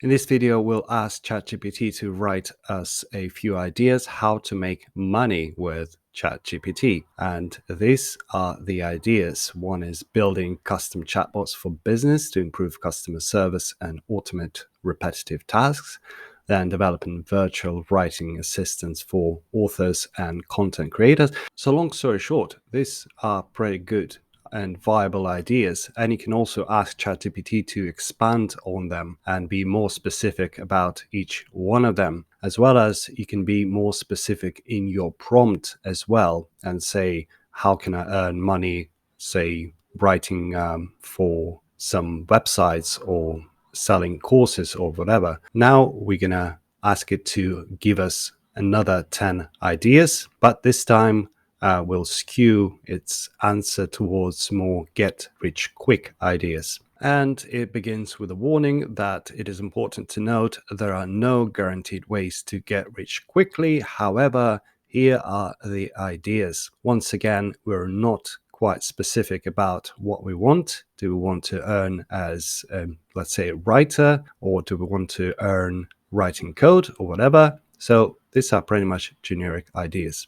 In this video, we'll ask ChatGPT to write us a few ideas how to make money with ChatGPT. And these are the ideas. One is building custom chatbots for business to improve customer service and automate repetitive tasks. Then developing virtual writing assistants for authors and content creators. So long story short, these are pretty good and viable ideas, and you can also ask ChatGPT to expand on them and be more specific about each one of them, as well as you can be more specific in your prompt as well and say, how can I earn money, say writing for some websites or selling courses or whatever. Now we're gonna ask it to give us another 10 ideas, but this time will skew its answer towards more get-rich-quick ideas. And it begins with a warning that it is important to note there are no guaranteed ways to get rich quickly. However, here are the ideas. Once again, we're not quite specific about what we want. Do we want to earn as, let's say, a writer, or do we want to earn writing code or whatever? So these are pretty much generic ideas.